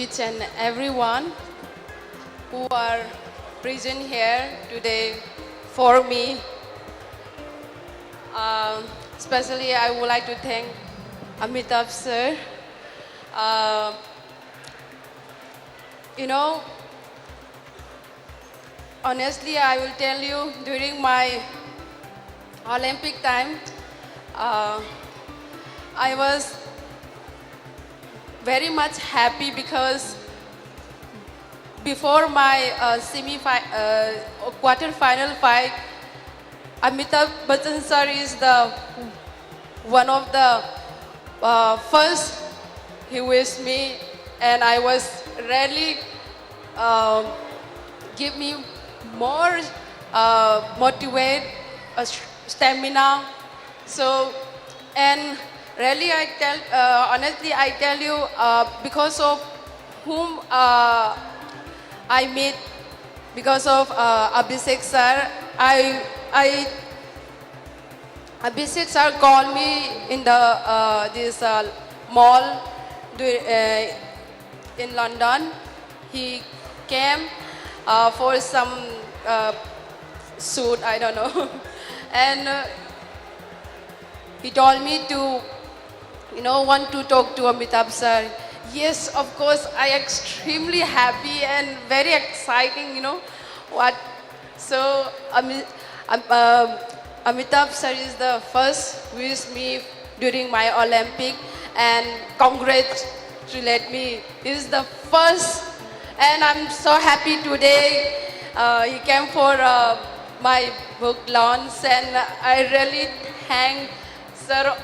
each and everyone who are present here today for me. Especially, I would like to thank Amitabh sir. Uh, you know, honestly, I will tell you, during my Olympic time, uh, I was very much happy because before my quarter-final fight, Amitabh Bachchan sir is the one of the first he wished me, and I was really give me more motivate, stamina. So, and really honestly I tell you, because of whom I meet, because of Abhishek sir, Abhishek sir called me in the this mall in London. He came for some suit, I don't know, and he told me to, want to talk to Amitabh sir. Yes, of course, I extremely happy and very exciting, what. So, Amitabh sir is the first wish me during my Olympic and congratulate me. He's the first, and I'm so happy today. He came for my book launch, and I really thank sir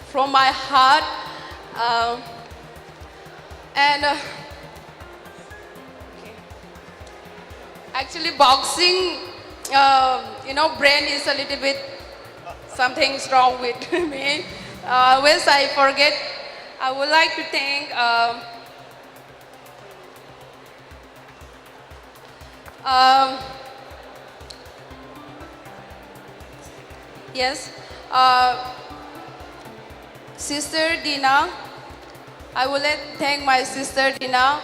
from my heart. And actually boxing, brain is a little bit, something's wrong with me. Once I forget, I would like to thank yes, Sister Dina. I would like to thank my sister Dina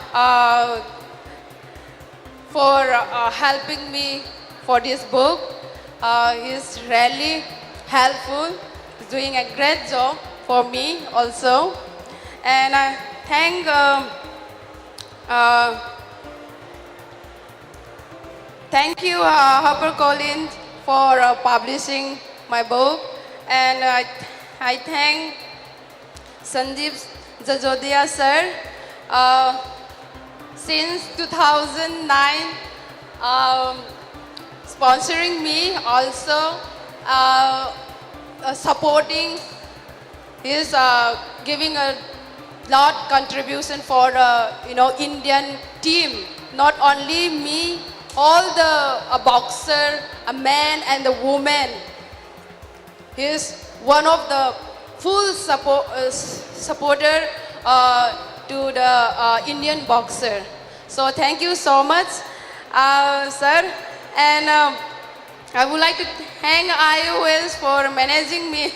for helping me for this book. He's really helpful. He's doing a great job for me also. And I thank thank you HarperCollins for publishing my book. And I thank Sandeep Jajodia sir. Since 2009, sponsoring me, also supporting, is giving a lot contribution for Indian team. Not only me, all the boxer, a man and the woman. He is one of the full supporter to the Indian boxer. So thank you so much, sir. And I would like to thank IOS for managing me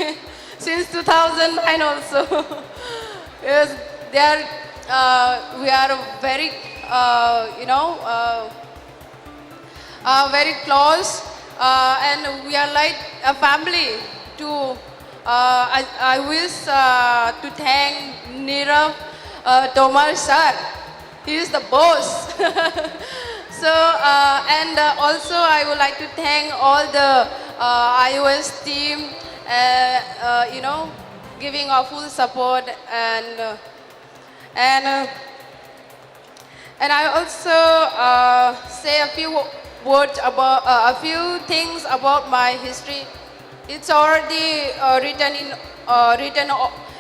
since 2009 also. Yes, we are very, very close, and we are like a family. I wish to thank Nirav Tomar sir. He is the boss. So, and also I would like to thank all the iOS team, giving our full support, and I also say a few words about a few things about my history. It's already written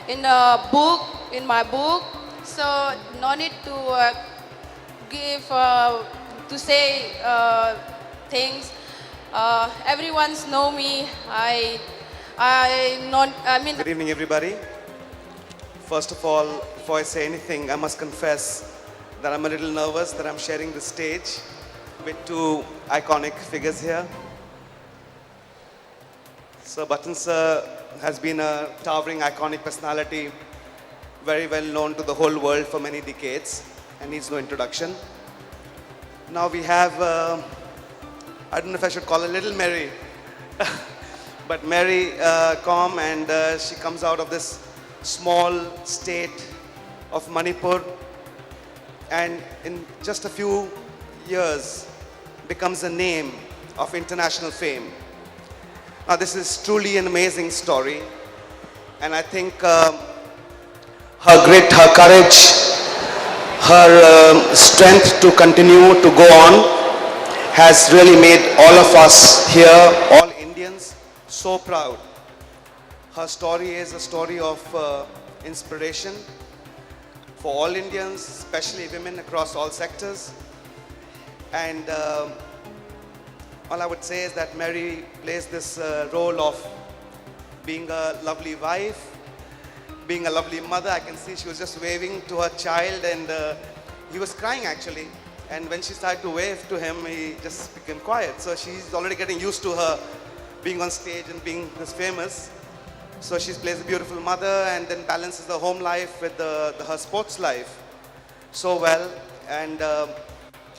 in a book, in my book. So no need to give to say things. Everyone's know me. Good evening, everybody. First of all, before I say anything, I must confess that I'm a little nervous that I'm sharing the stage with two iconic figures here. Sir Bachchan sir has been a towering, iconic personality very well known to the whole world for many decades and needs no introduction. Now we have, I don't know if I should call her Little Mary, but Mary Kom, and she comes out of this small state of Manipur, and in just a few years becomes a name of international fame. Now this is truly an amazing story, and I think her grit, her courage, her strength to continue to go on has really made all of us here, all Indians, so proud. Her story is a story of inspiration for all Indians, especially women across all sectors. And all I would say is that Mary plays this role of being a lovely wife, being a lovely mother. I can see she was just waving to her child, and he was crying actually. And when she started to wave to him, he just became quiet. So she's already getting used to her being on stage and being this famous. So she plays a beautiful mother and then balances the home life with her sports life so well. And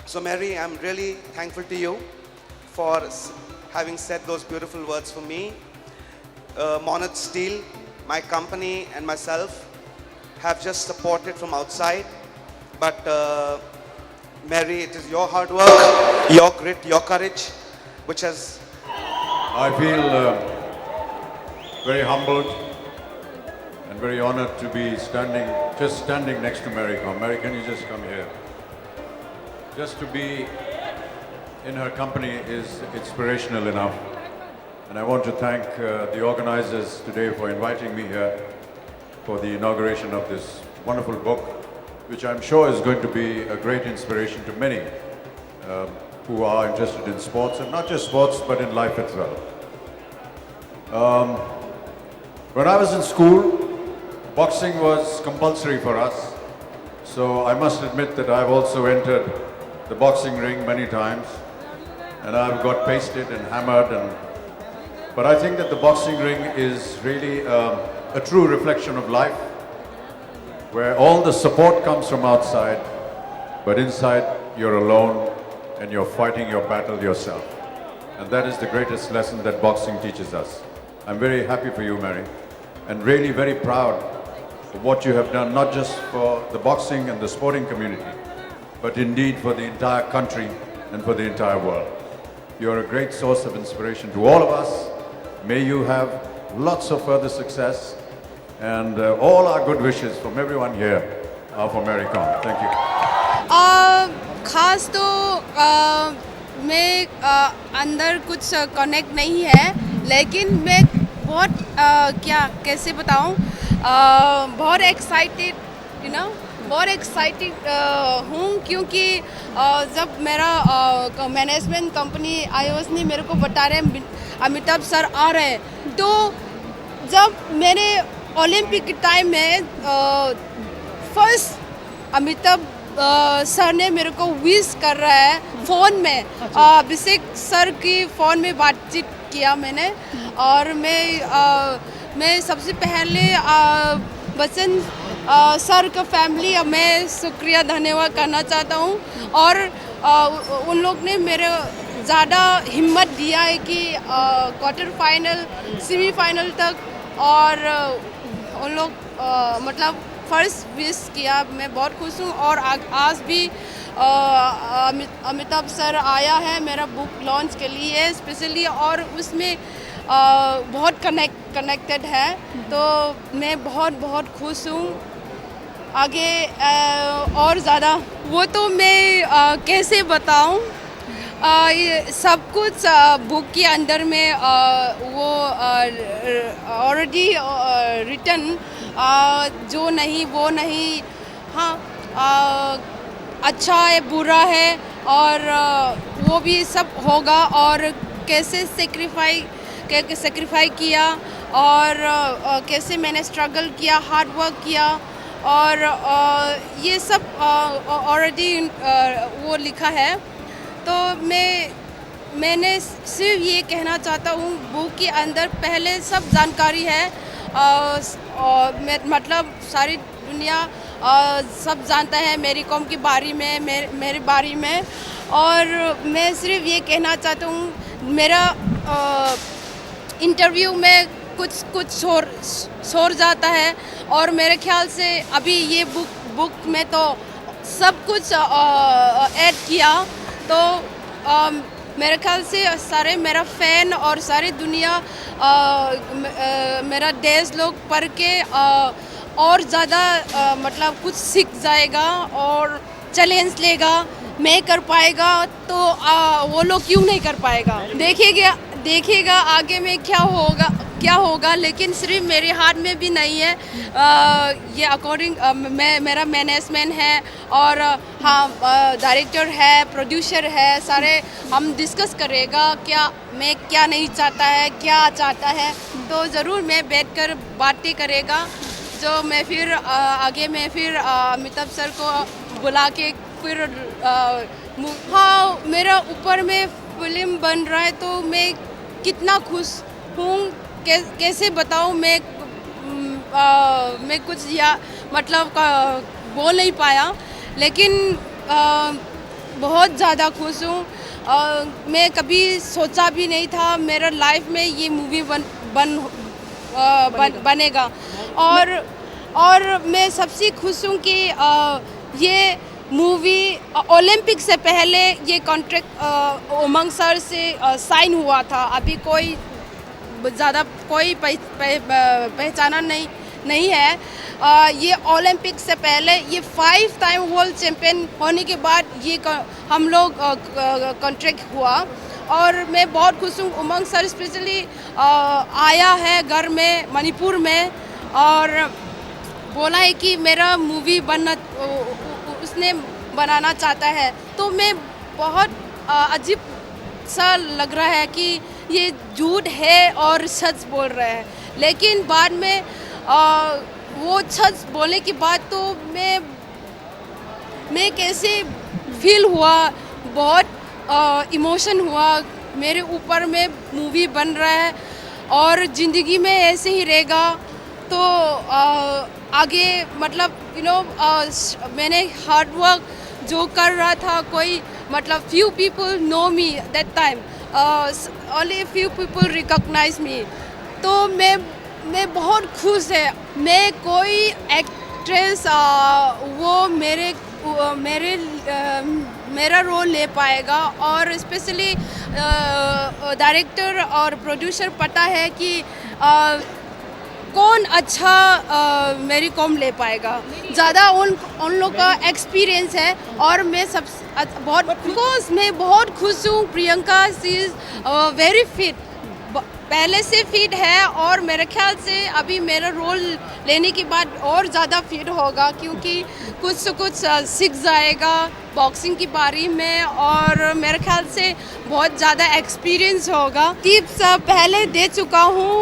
so Mary, I'm really thankful to you for having said those beautiful words for me. Monarch Steel, my company and myself have just supported from outside. But Mary, it is your hard work, your grit, your courage, which has... I feel very humbled and very honored to be standing next to Mary Kom. Mary, can you just come here? Just to be in her company is inspirational enough. And I want to thank the organizers today for inviting me here for the inauguration of this wonderful book, which I'm sure is going to be a great inspiration to many who are interested in sports, and not just sports, but in life as well. When I was in school, boxing was compulsory for us. So I must admit that I've also entered the boxing ring many times, and I've got pasted and hammered. But I think that the boxing ring is really a true reflection of life, where all the support comes from outside, but inside you're alone and you're fighting your battle yourself. And that is the greatest lesson that boxing teaches us. I'm very happy for you, Mary, and really very proud of what you have done, not just for the boxing and the sporting community, but indeed for the entire country and for the entire world. You're a great source of inspiration to all of us. May you have lots of further success, and all our good wishes from everyone here are for Mary Kom. Thank you. खास तो मैं अंदर कुछ connect नहीं है, लेकिन मैं बहुत कैसे बताऊं, बहुत एक्साइटेड बहुत एक्साइटेड हूँ, क्योंकि जब मेरा मैनेजमेंट कंपनी आईओएस ने मेरे को बता रहे अमिताभ सर आ रहे हैं, तो जब मैंने ओलंपिक के टाइम में फर्स्ट अमिताभ सर ने मेरे को विश कर रहा है फ़ोन में, अभिषेक सर की फ़ोन में बातचीत किया मैंने, और मैं सबसे पहले बच्चन सर का फैमिली मैं शुक्रिया धन्यवाद करना चाहता हूँ। और उन लोग ने मेरे ज़्यादा हिम्मत दिया है कि क्वार्टर फाइनल सेमीफाइनल तक, और उन लोग मतलब फर्स्ट विश किया। मैं बहुत खुश हूँ, और आज भी अमिताभ सर आया है मेरा बुक लॉन्च के लिए स्पेशली, और उसमें बहुत कनेक्टेड है, तो मैं बहुत खुश हूँ। आगे और ज़्यादा वो तो मैं कैसे बताऊँ, सब कुछ बुक के अंदर में वो ऑलरेडी रिटन, जो नहीं वो नहीं, हाँ अच्छा है बुरा है, और वो भी सब होगा, और कैसे सेक्रीफाई किया, और कैसे मैंने स्ट्रगल किया, हार्ड वर्क किया, और ये सब ऑलरेडी वो लिखा है। तो मैंने सिर्फ ये कहना चाहता हूँ, बुक के अंदर पहले सब जानकारी है, मतलब सारी दुनिया सब जानता है मेरी कॉम के बारे में, मेरे बारे में। और मैं सिर्फ ये कहना चाहता हूँ, मेरा इंटरव्यू में कुछ शोर जाता है और मेरे ख्याल से अभी ये बुक में तो सब कुछ ऐड किया, तो मेरे ख्याल से सारे मेरा फ़ैन और सारी दुनिया मेरा देश लोग पढ़ के और ज़्यादा मतलब कुछ सीख जाएगा और चैलेंज लेगा, मैं कर पाएगा तो वो लोग क्यों नहीं कर पाएगा। देखिएगा आगे में क्या होगा, लेकिन सिर्फ मेरे हाथ में भी नहीं है। ये अकॉर्डिंग मेरा मैनेजमेंट है और हाँ डायरेक्टर है, प्रोड्यूसर है, सारे हम डिस्कस करेगा क्या नहीं चाहता है, क्या चाहता है, तो ज़रूर मैं बैठकर बातें करेगा। जो मैं फिर आगे में फिर अमिताभ सर को बुला के फिर हाँ मेरा ऊपर में फिल्म बन रहा है तो मैं कितना खुश हूँ, कैसे बताऊँ। मैं कुछ मतलब बोल नहीं पाया, लेकिन बहुत ज़्यादा खुश हूँ। मैं कभी सोचा भी नहीं था मेरा लाइफ में ये मूवी बनेगा और मैं सबसे खुश हूँ कि ये मूवी ओलंपिक से पहले ये कॉन्ट्रैक्ट उमंग सर से साइन हुआ था। अभी कोई ज़्यादा पहचाना नहीं है। ये ओलंपिक से पहले ये 5 टाइम वर्ल्ड चैम्पियन होने के बाद ये हम लोग कॉन्ट्रैक्ट हुआ और मैं बहुत खुश हूँ। उमंग सर स्पेशली आया है घर में मणिपुर में और बोला है कि मेरा मूवी उसने बनाना चाहता है, तो मैं बहुत अजीब सा लग रहा है कि ये झूठ है और सच बोल रहे हैं, लेकिन बाद में वो सच बोलने के बाद तो मैं कैसे फील हुआ, बहुत इमोशन हुआ मेरे ऊपर में। मूवी बन रहा है और ज़िंदगी में ऐसे ही रहेगा तो आगे मतलब मैंने हार्ड वर्क जो कर रहा था, कोई मतलब few people know me that time, only few people recognize me, तो मैं बहुत खुश है। मैं कोई एक्ट्रेस वो मेरा रोल ले पाएगा और स्पेशली डायरेक्टर और प्रोड्यूसर पता है कि कौन अच्छा मेरी कॉम ले पाएगा, ज़्यादा उन लोग का एक्सपीरियंस है और मैं मैं बहुत खुश हूँ। प्रियंका सी इज़ वेरी फिट, पहले से फिट है और मेरे ख्याल से अभी मेरा रोल लेने के बाद और ज़्यादा फिट होगा, क्योंकि कुछ सीख जाएगा बॉक्सिंग के बारे में और मेरे ख्याल से बहुत ज़्यादा एक्सपीरियंस होगा। टिप्स पहले दे चुका हूँ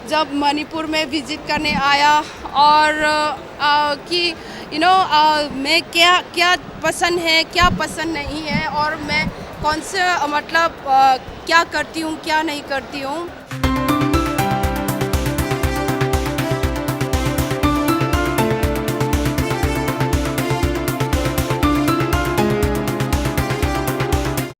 जब मणिपुर में विजिट करने आया और कि मैं क्या पसंद है, क्या पसंद नहीं है और मैं कौन से मतलब क्या करती हूँ, क्या नहीं करती हूँ।